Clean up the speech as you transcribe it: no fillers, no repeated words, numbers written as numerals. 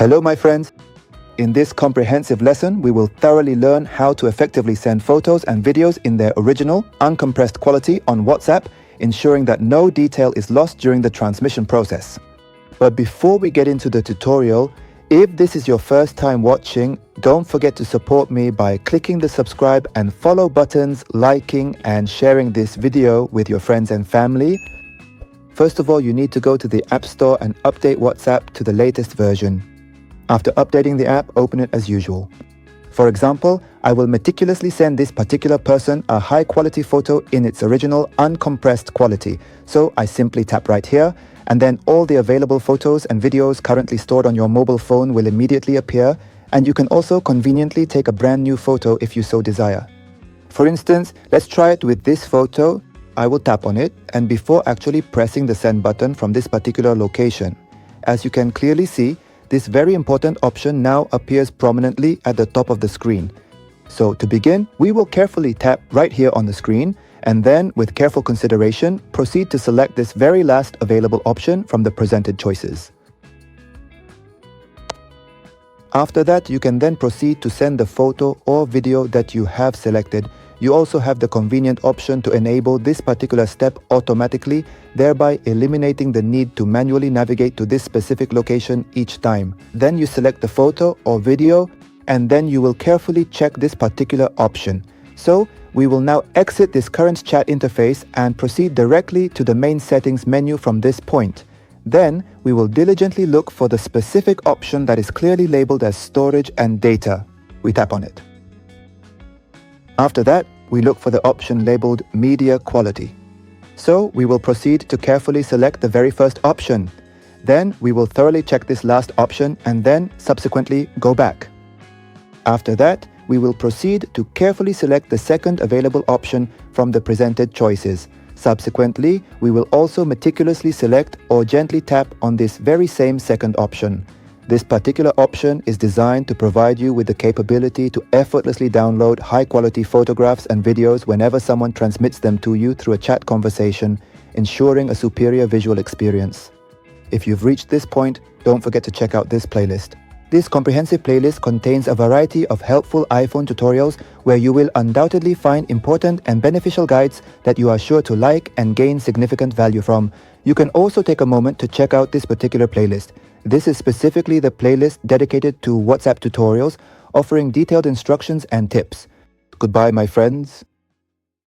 Hello my friends. In this comprehensive lesson, we will thoroughly learn how to effectively send photos and videos in their original, uncompressed quality on WhatsApp, ensuring that no detail is lost during the transmission process. But before we get into the tutorial, if this is your first time watching, don't forget to support me by clicking the subscribe and follow buttons, liking and sharing this video with your friends and family. First of all, you need to go to the App Store and update WhatsApp to the latest version. After updating the app, open it as usual. For example, I will meticulously send this particular person a high-quality photo in its original uncompressed quality. So I simply tap right here, and then all the available photos and videos currently stored on your mobile phone will immediately appear, and you can also conveniently take a brand new photo if you so desire. For instance, let's try it with this photo. I will tap on it, and before actually pressing the send button from this particular location, as you can clearly see, this very important option now appears prominently at the top of the screen. So to begin, we will carefully tap right here on the screen, and then with careful consideration, proceed to select this very last available option from the presented choices. After that, you can then proceed to send the photo or video that you have selected. You also have the convenient option to enable this particular step automatically, thereby eliminating the need to manually navigate to this specific location each time. Then you select the photo or video, and then you will carefully check this particular option. So we will now exit this current chat interface and proceed directly to the main settings menu from this point. Then we will diligently look for the specific option that is clearly labeled as storage and data. We tap on it. After that, we look for the option labeled media quality. So we will proceed to carefully select the very first option. Then we will thoroughly check this last option and then subsequently go back. After that, we will proceed to carefully select the second available option from the presented choices. Subsequently, we will also meticulously select or gently tap on this very same second option. This particular option is designed to provide you with the capability to effortlessly download high-quality photographs and videos whenever someone transmits them to you through a chat conversation, ensuring a superior visual experience. If you've reached this point, don't forget to check out this playlist. This comprehensive playlist contains a variety of helpful iPhone tutorials where you will undoubtedly find important and beneficial guides that you are sure to like and gain significant value from. You can also take a moment to check out this particular playlist. This is specifically the playlist dedicated to WhatsApp tutorials, offering detailed instructions and tips. Goodbye, my friends.